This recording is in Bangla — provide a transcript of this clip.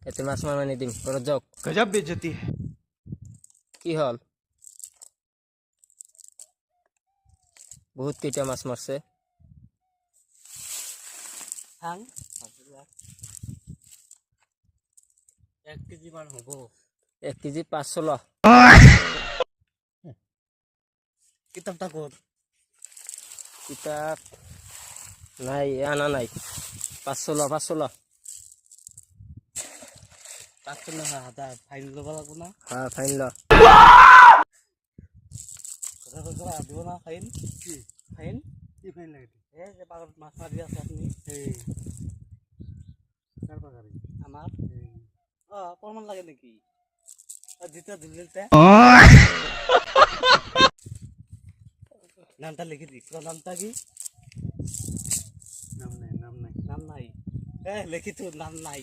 এতে মাছ মারমানি দিম তোর যাও। गजब बेइज्जती है। কি হল বহুত কেইটা মাছ মারছে হাং 1 কেজি মান হবো। 1 কেজি 500 ল কিতাবটা কর কিতাব নাই আনা নাই 500 ল 500 ল পাঁচশো না হাতা ফাইন লব লাগবো না। হ্যাঁ ফাইন ল কথা কথা দিব না ফাইন কি ফাইন কি ফাইন লাগে এ যে পাগল মাছ মারি আছে আপনি এই কার পাগারি আমার প্রমাণ লাগে নাকি দিতে দিলতে নামটা লিখে দি পুরো নামটা কি নাম নাই নাম নাই নাম নাই লিখি তো নাম নাই